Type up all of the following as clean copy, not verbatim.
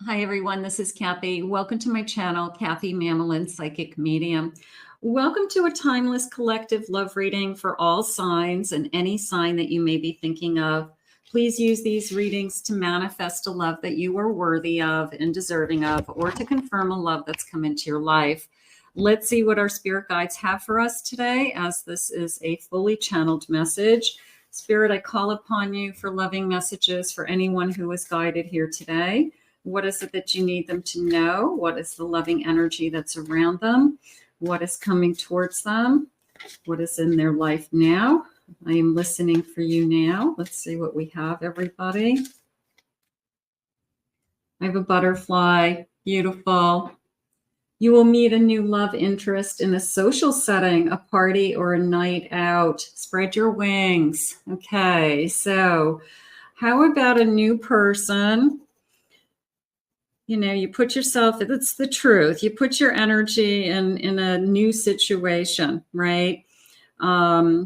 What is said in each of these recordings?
Hi, everyone. This is Kathy. Welcome to my channel, Kathy Mamelin, Psychic Medium. Welcome to a timeless collective love reading for all signs and any sign that you may be thinking of. Please use these readings to manifest a love that you are worthy of and deserving of, or to confirm a love that's come into your life. Let's see what our spirit guides have for us today, as this is a fully channeled message. Spirit, I call upon you for loving messages for anyone who is guided here today. What is it that you need them to know? What is the loving energy that's around them? What is coming towards them? What is in their life now? I am listening for you now. Let's see what we have, everybody. I have a butterfly. Beautiful. You will meet a new love interest in a social setting, a party or a night out. Spread your wings. Okay, so how about a new person? You know, you put yourself, it's the truth. You put your energy in a new situation, right? A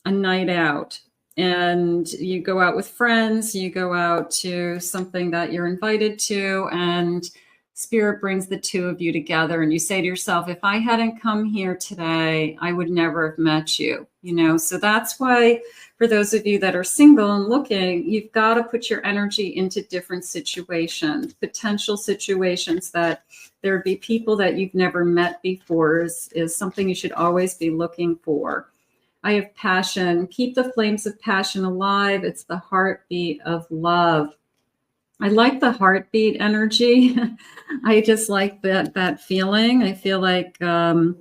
night out, and you go out with friends, you go out to something that you're invited to, and Spirit brings the two of you together, and you say to yourself, if I hadn't come here today, I would never have met you, you know? So that's why, for those of you that are single and looking, you've got to put your energy into different situations, potential situations that there'd be people that you've never met before is something you should always be looking for. I have passion. Keep the flames of passion alive. It's the heartbeat of love. I like the heartbeat energy. I just like that feeling. I feel like, how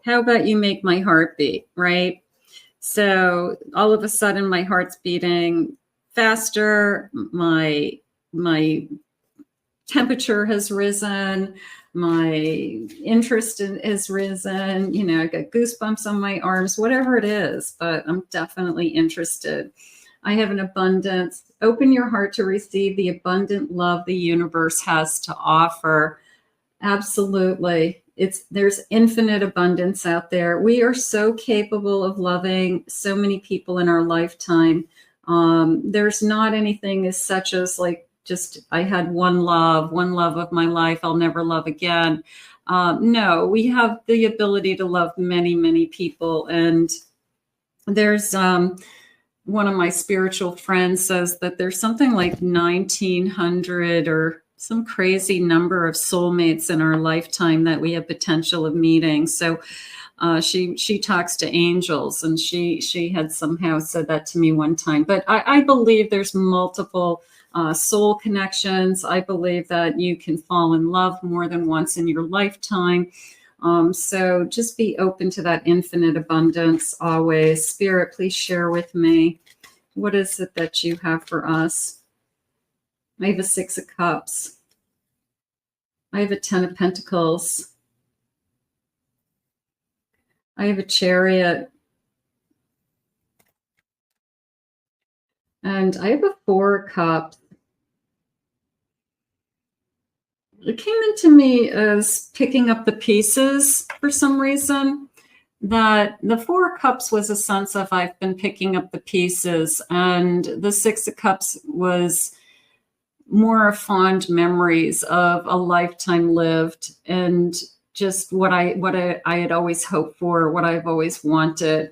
about you make my heart beat, right? So all of a sudden my heart's beating faster. My temperature has risen. My interest has risen. You know, I got goosebumps on my arms, whatever it is, but I'm definitely interested. I have an abundance. Open your heart to receive the abundant love the universe has to offer. Absolutely. There's infinite abundance out there. We are so capable of loving so many people in our lifetime. There's not anything as such as like, just I had one love of my life, I'll never love again. No, we have the ability to love many, many people. And there's one of my spiritual friends says that there's something like 1,900 or some crazy number of soulmates in our lifetime that we have potential of meeting. So she talks to angels, and she had somehow said that to me one time. But I believe there's multiple soul connections. I believe that you can fall in love more than once in your lifetime. So just be open to that infinite abundance always. Spirit, please share with me. What is it that you have for us? I have a 6 of Cups. I have a 10 of Pentacles. I have a Chariot. And I have a 4 of Cups. It came into me as picking up the pieces for some reason. That the 4 of Cups was a sense of I've been picking up the pieces, and the 6 of Cups was more fond memories of a lifetime lived and just what I had always hoped for, what I've always wanted.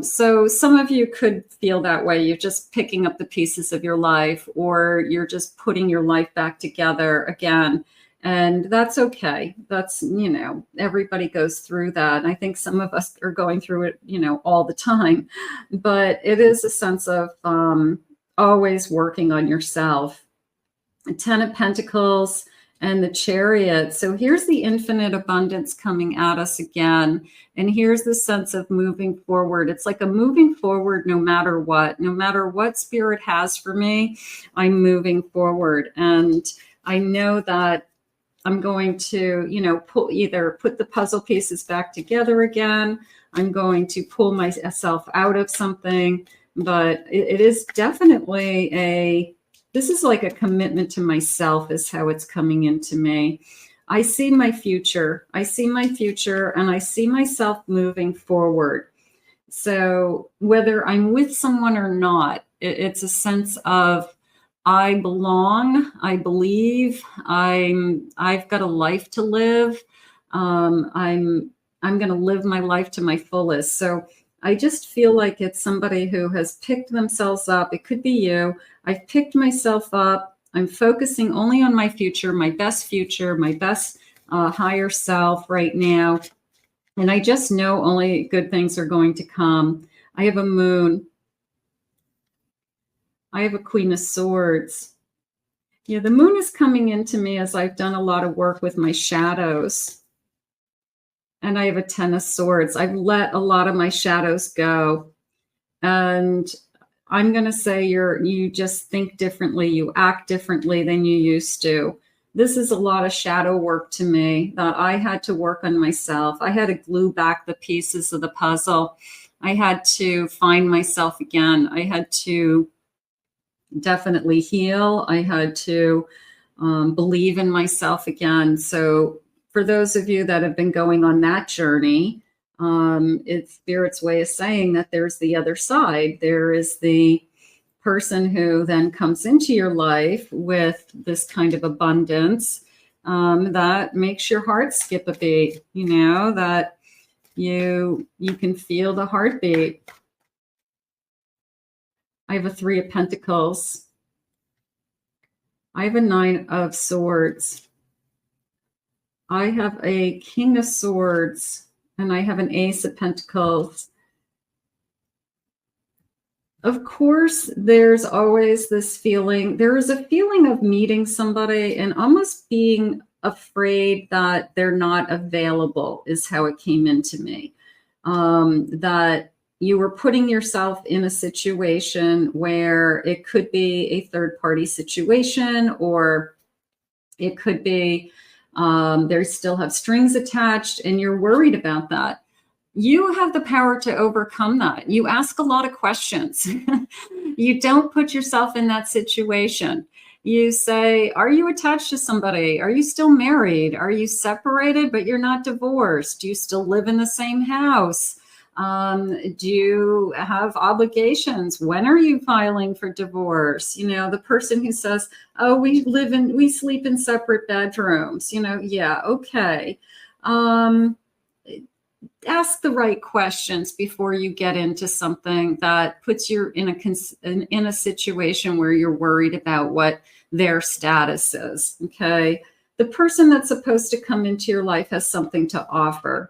So some of you could feel that way. You're just picking up the pieces of your life, or you're just putting your life back together again. And that's okay. That's, you know, everybody goes through that. And I think some of us are going through it, you know, all the time. But it is a sense of always working on yourself. 10 of Pentacles and the Chariot. So here's the infinite abundance coming at us again. And here's the sense of moving forward. It's like a moving forward no matter what Spirit has for me, I'm moving forward. And I know that I'm going to, you know, either put the puzzle pieces back together again. I'm going to pull myself out of something, but it is definitely this is like a commitment to myself is how it's coming into me. I see my future. I see my future, and I see myself moving forward. So whether I'm with someone or not, it's a sense of I belong. I believe. I've got a life to live. I'm going to live my life to my fullest. So I just feel like it's somebody who has picked themselves up. It could be you. I've picked myself up. I'm focusing only on my future, my best higher self right now. And I just know only good things are going to come. I have a moon. I have a Queen of Swords. Yeah, the moon is coming into me as I've done a lot of work with my shadows. And I have a Ten of Swords. I've let a lot of my shadows go. And I'm going to say you just think differently. You act differently than you used to. This is a lot of shadow work to me that I had to work on myself. I had to glue back the pieces of the puzzle. I had to find myself again. I had to definitely heal. I had to believe in myself again. So for those of you that have been going on that journey, it's Spirit's way of saying that there's the other side. There is the person who then comes into your life with this kind of abundance that makes your heart skip a beat, you know, that you can feel the heartbeat. I have a Three of Pentacles. I have a Nine of Swords. I have a King of Swords, and I have an Ace of Pentacles. Of course, there's always this feeling. There is a feeling of meeting somebody and almost being afraid that they're not available is how it came into me. That you were putting yourself in a situation where it could be a third-party situation, or it could be they still have strings attached and you're worried about that. You have the power to overcome that. You ask a lot of questions. You don't put yourself in that situation. You say, are you attached to somebody? Are you still married? Are you separated, but you're not divorced? Do you still live in the same house? Do you have obligations? When are you filing for divorce? You know, the person who says, oh, we sleep in separate bedrooms, you know, yeah, okay. Ask the right questions before you get into something that puts you in a situation where you're worried about what their status is. Okay. The person that's supposed to come into your life has something to offer.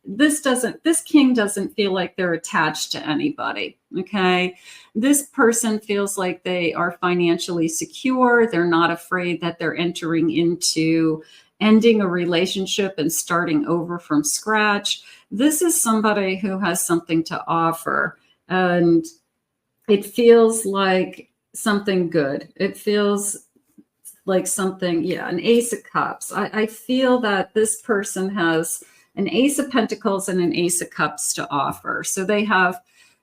This king doesn't feel like they're attached to anybody. Okay. This person feels like they are financially secure. They're not afraid that they're entering into ending a relationship and starting over from scratch. This is somebody who has something to offer, and it feels like something good. It feels like something, yeah, an Ace of Cups. I feel that this person has an Ace of Pentacles and an Ace of Cups to offer. So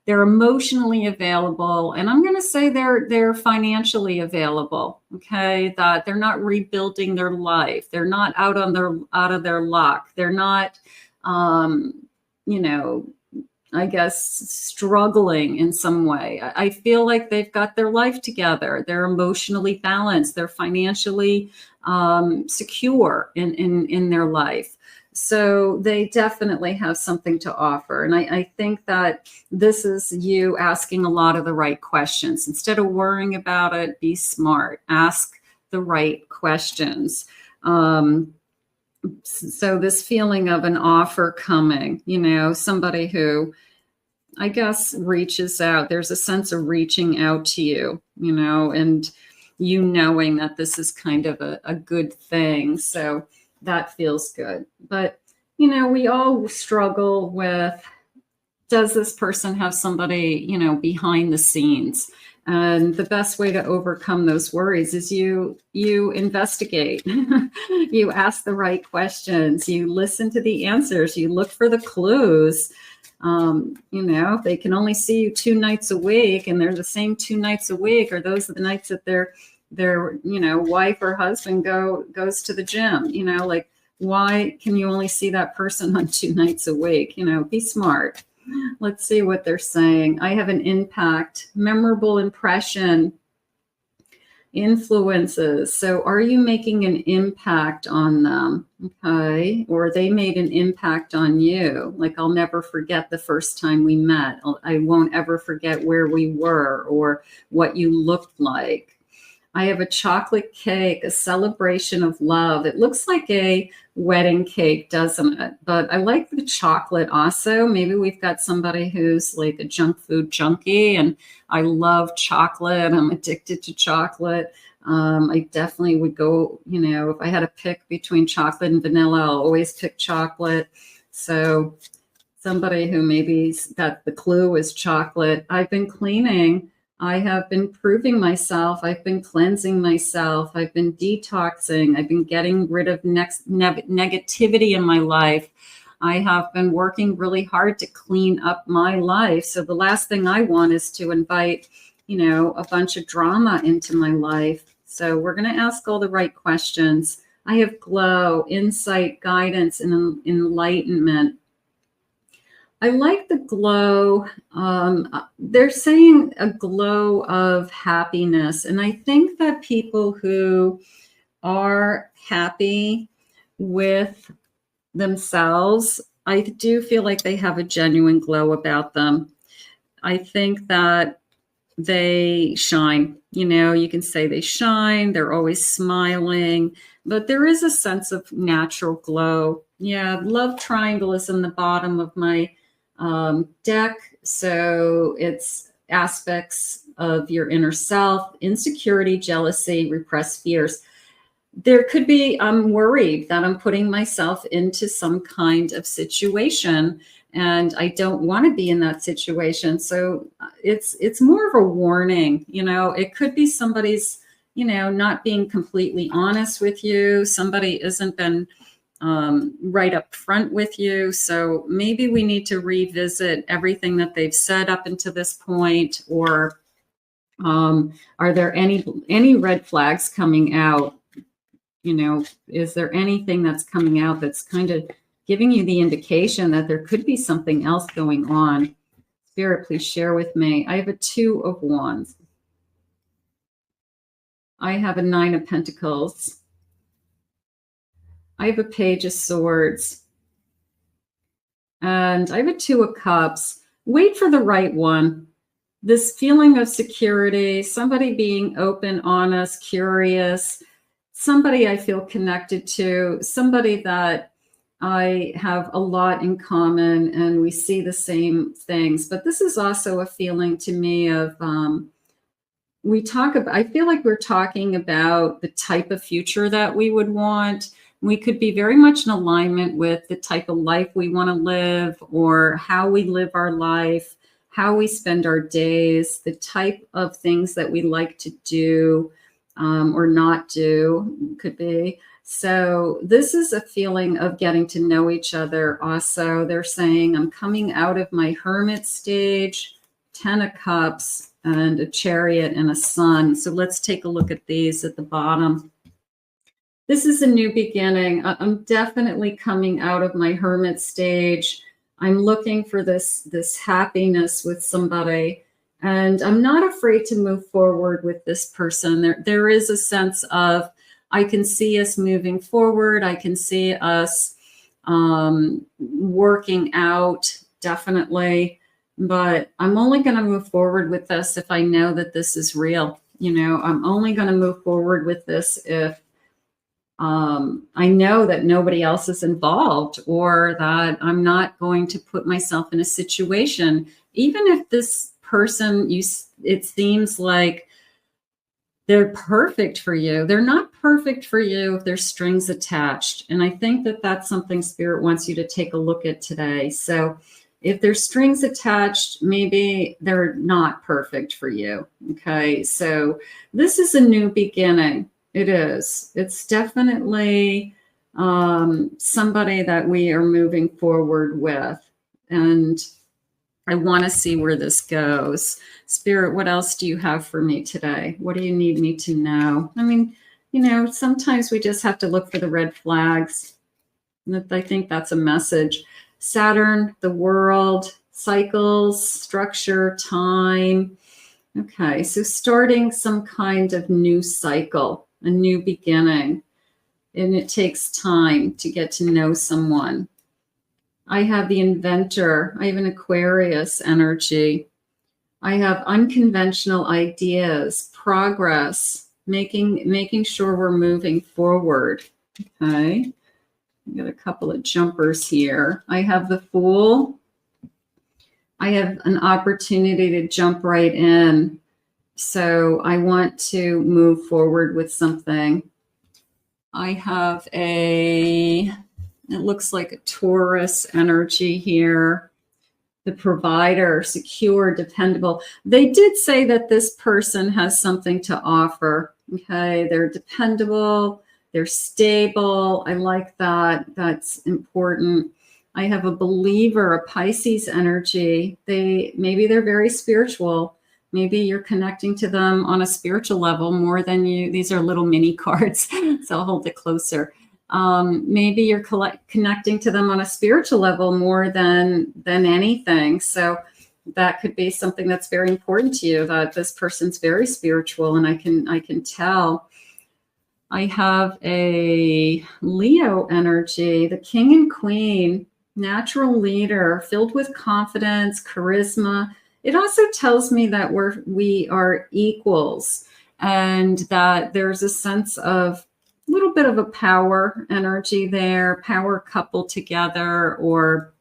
they're emotionally available, and I'm going to say they're financially available. Okay, that they're not rebuilding their life. They're not out of their luck. They're not, you know, I guess struggling in some way. I feel like they've got their life together. They're emotionally balanced. They're financially secure in their life. So they definitely have something to offer. And I think that this is you asking a lot of the right questions. Instead of worrying about it, be smart. Ask the right questions. So this feeling of an offer coming, you know, somebody who, I guess, reaches out. There's a sense of reaching out to you, you know, and you knowing that this is kind of a good thing. So that feels good. But, you know, we all struggle with, does this person have somebody, you know, behind the scenes? And the best way to overcome those worries is you investigate. You ask the right questions. You listen to the answers. You look for the clues. You know, if they can only see you 2 nights a week and they're the same 2 nights a week, or those are the nights that their you know, wife or husband goes to the gym, you know, like, why can you only see that person on 2 nights a week? You know, be smart. Let's see what they're saying. I have an impact, memorable impression. Influences. So are you making an impact on them? Okay. Or they made an impact on you. Like, I'll never forget the first time we met. I won't ever forget where we were or what you looked like. I have a chocolate cake, a celebration of love. It looks like a wedding cake, doesn't it? But I like the chocolate also. Maybe we've got somebody who's like a junk food junkie, and I love chocolate. I'm addicted to chocolate. I definitely would go, you know, if I had to pick between chocolate and vanilla, I'll always pick chocolate. So somebody who maybe that the clue is chocolate. I've been cleaning. I have been proving myself. I've been cleansing myself. I've been detoxing. I've been getting rid of negativity in my life. I have been working really hard to clean up my life. So the last thing I want is to invite, you know, a bunch of drama into my life. So we're going to ask all the right questions. I have glow, insight, guidance, and enlightenment. I like the glow. They're saying a glow of happiness. And I think that people who are happy with themselves, I do feel like they have a genuine glow about them. I think that they shine. You know, you can say they shine. They're always smiling. But there is a sense of natural glow. Yeah, love triangle is in the bottom of my deck. So it's aspects of your inner self, insecurity, jealousy, repressed fears. There could be, I'm worried that I'm putting myself into some kind of situation and I don't want to be in that situation. So it's more of a warning, you know, it could be somebody's, you know, not being completely honest with you. Somebody isn't been right up front with you. So maybe we need to revisit everything that they've said up until this point, or are there any red flags coming out? You know, is there anything that's coming out that's kind of giving you the indication that there could be something else going on? Spirit, please share with me. I have a 2 of Wands. I have a 9 of Pentacles. I have a Page of Swords. And I have a 2 of Cups. Wait for the right one. This feeling of security, somebody being open, honest, curious, somebody I feel connected to, somebody that I have a lot in common and we see the same things. But this is also a feeling to me of, I feel like we're talking about the type of future that we would want. We could be very much in alignment with the type of life we want to live, or how we live our life, how we spend our days, the type of things that we like to do or not do, could be. So this is a feeling of getting to know each other. Also, they're saying, I'm coming out of my hermit stage, 10 of Cups, and a Chariot and a Sun. So let's take a look at these at the bottom. This is a new beginning. I'm definitely coming out of my hermit stage. I'm looking for this happiness with somebody, and I'm not afraid to move forward with this person. There is a sense of, I can see us moving forward. I can see us working out, definitely. But I'm only going to move forward with this if I know that this is real. You know, I'm only going to move forward with this if I know that nobody else is involved, or that I'm not going to put myself in a situation, even if this person, it seems like they're perfect for you. They're not perfect for you if there's strings attached. And I think that that's something Spirit wants you to take a look at today. So if there's strings attached, maybe they're not perfect for you. Okay. So this is a new beginning. It is. It's definitely somebody that we are moving forward with. And I want to see where this goes. Spirit, what else do you have for me today? What do you need me to know? I mean, you know, sometimes we just have to look for the red flags. I think that's a message. Saturn, the world, cycles, structure, time. Okay, so starting some kind of new cycle, a new beginning, and it takes time to get to know someone. I have the inventor. I have an Aquarius energy. I have unconventional ideas, progress, making sure we're moving forward. Okay, I got a couple of jumpers here. I have the Fool. I have an opportunity to jump right in. So I want to move forward with something. I have it looks like a Taurus energy here. The provider, secure, dependable. They did say that this person has something to offer. Okay, they're dependable, they're stable. I like that. That's important. I have a believer, a Pisces energy. Maybe they're very spiritual. Maybe you're connecting to them on a spiritual level more than you. These are little mini cards, so I'll hold it closer. Maybe you're connecting to them on a spiritual level more than anything. So that could be something that's very important to you, that this person's very spiritual, and I can tell. I have a Leo energy, the King and Queen, natural leader, filled with confidence, charisma. It also tells me that we are equals, and that there's a sense of a little bit of a power energy there, power coupled together, or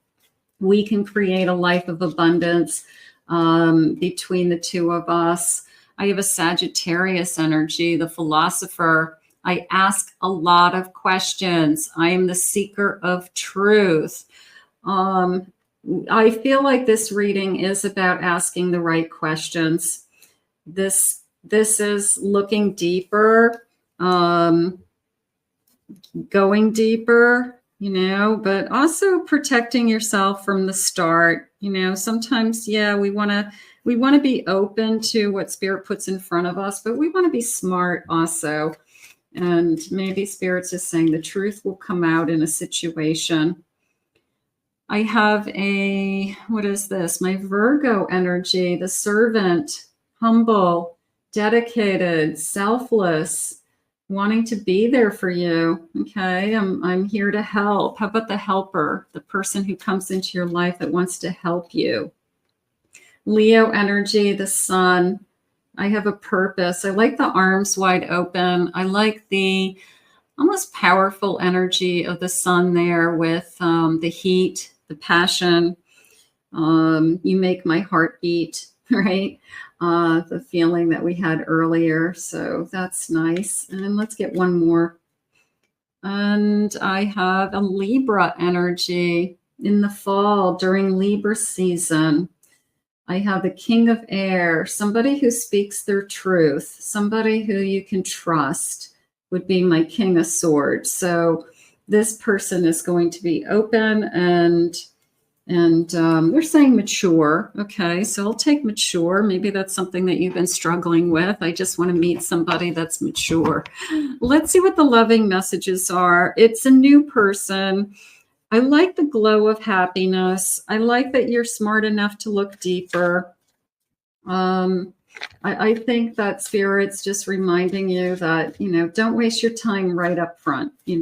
we can create a life of abundance between the two of us. I have a Sagittarius energy, the philosopher. I ask a lot of questions. I am the seeker of truth. I feel like this reading is about asking the right questions. This is looking deeper, going deeper, but also protecting yourself from the start. Sometimes, we want to be open to what Spirit puts in front of us, but we want to be smart also. And maybe Spirit's just saying the truth will come out in a situation. I have what is this? My Virgo energy, the servant, humble, dedicated, selfless, wanting to be there for you. Okay, I'm here to help. How about the helper, the person who comes into your life that wants to help you? Leo energy, the sun. I have a purpose. I like the arms wide open. I like the almost powerful energy of the sun there with the heat, the passion. You make my heart beat, right? The feeling that we had earlier. So that's nice. And then let's get one more. And I have a Libra energy in the fall during Libra season. I have the King of Air, somebody who speaks their truth, somebody who you can trust would be my King of Swords. So this person is going to be open and they're saying mature. Okay, so I'll take mature. Maybe that's something that you've been struggling with. I just want to meet somebody that's mature. Let's see what the loving messages are. It's a new person. I like the glow of happiness. I like that you're smart enough to look deeper. I think that Spirit's just reminding you that, don't waste your time right up front. Do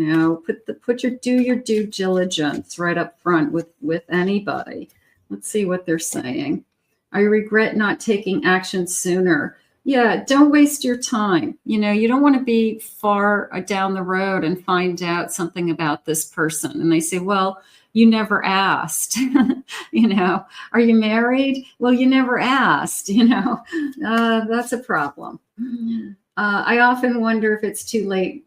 your due diligence right up front with anybody. Let's see what they're saying. I regret not taking action sooner. Yeah, don't waste your time. You don't want to be far down the road and find out something about this person. And they say, well, you never asked. Are you married? Well, you never asked, that's a problem. I often wonder if it's too late.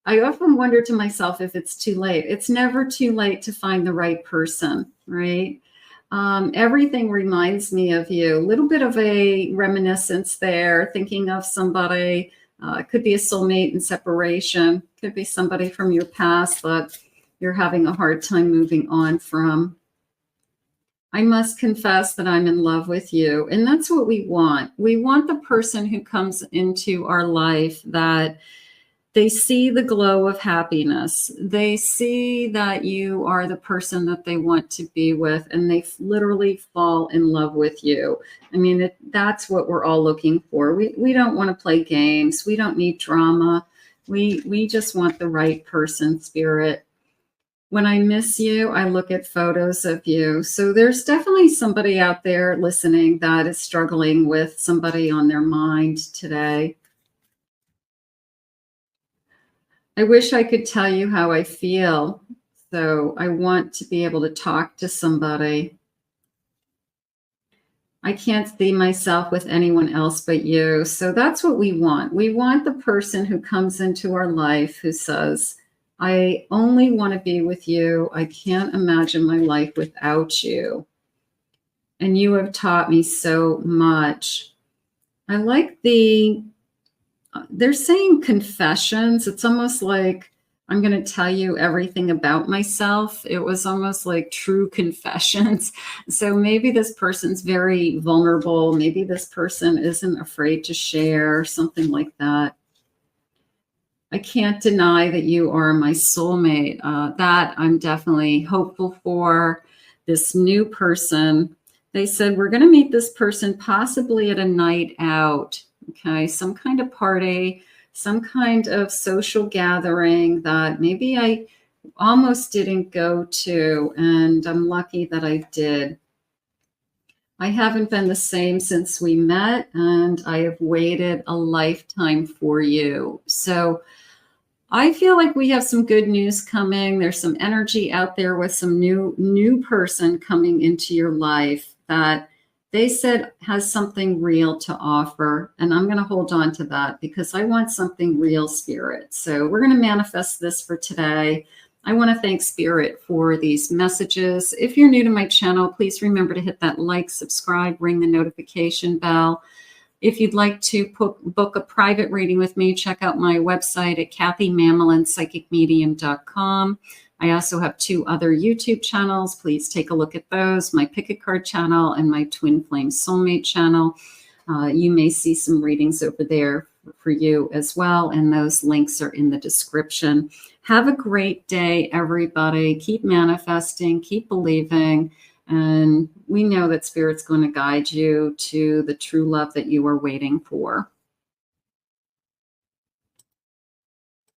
I often wonder to myself if it's too late. It's never too late to find the right person, right? Everything reminds me of you. A little bit of a reminiscence there, thinking of somebody. It could be a soulmate in separation. Could be somebody from your past that you're having a hard time moving on from. I must confess that I'm in love with you. And that's what we want. We want the person who comes into our life that They see the glow of happiness. They see that you are the person that they want to be with, and they literally fall in love with you. I mean, that's what we're all looking for. We don't want to play games. We don't need drama. We just want the right person, Spirit. When I miss you, I look at photos of you. So there's definitely somebody out there listening that is struggling with somebody on their mind today. I wish I could tell you how I feel. So I want to be able to talk to somebody. I can't see myself with anyone else but you. So that's what we want. We want the person who comes into our life who says, I only want to be with you. I can't imagine my life without you. And you have taught me so much. I like they're saying confessions. It's almost like I'm going to tell you everything about myself. It was almost like true confessions. So maybe this person's very vulnerable. Maybe this person isn't afraid to share, something like that. I can't deny that you are my soulmate. That I'm definitely hopeful for. This new person, they said, we're going to meet this person possibly at a night out. Okay, some kind of party, some kind of social gathering that maybe I almost didn't go to, and I'm lucky that I did. I haven't been the same since we met, and I have waited a lifetime for you. So I feel like we have some good news coming. There's some energy out there with some new person coming into your life that they said has something real to offer. And I'm going to hold on to that because I want something real, Spirit. So we're going to manifest this for today. I want to thank Spirit for these messages. If you're new to my channel, please remember to hit that like, subscribe, ring the notification bell. If you'd like to book a private reading with me, check out my website at KathyMammelonPsychicMedium.com. I also have 2 other YouTube channels. Please take a look at those, my Pick a Card channel and my Twin Flame Soulmate channel. You may see some readings over there for you as well, and those links are in the description. Have a great day, everybody. Keep manifesting, keep believing, and we know that Spirit's going to guide you to the true love that you are waiting for.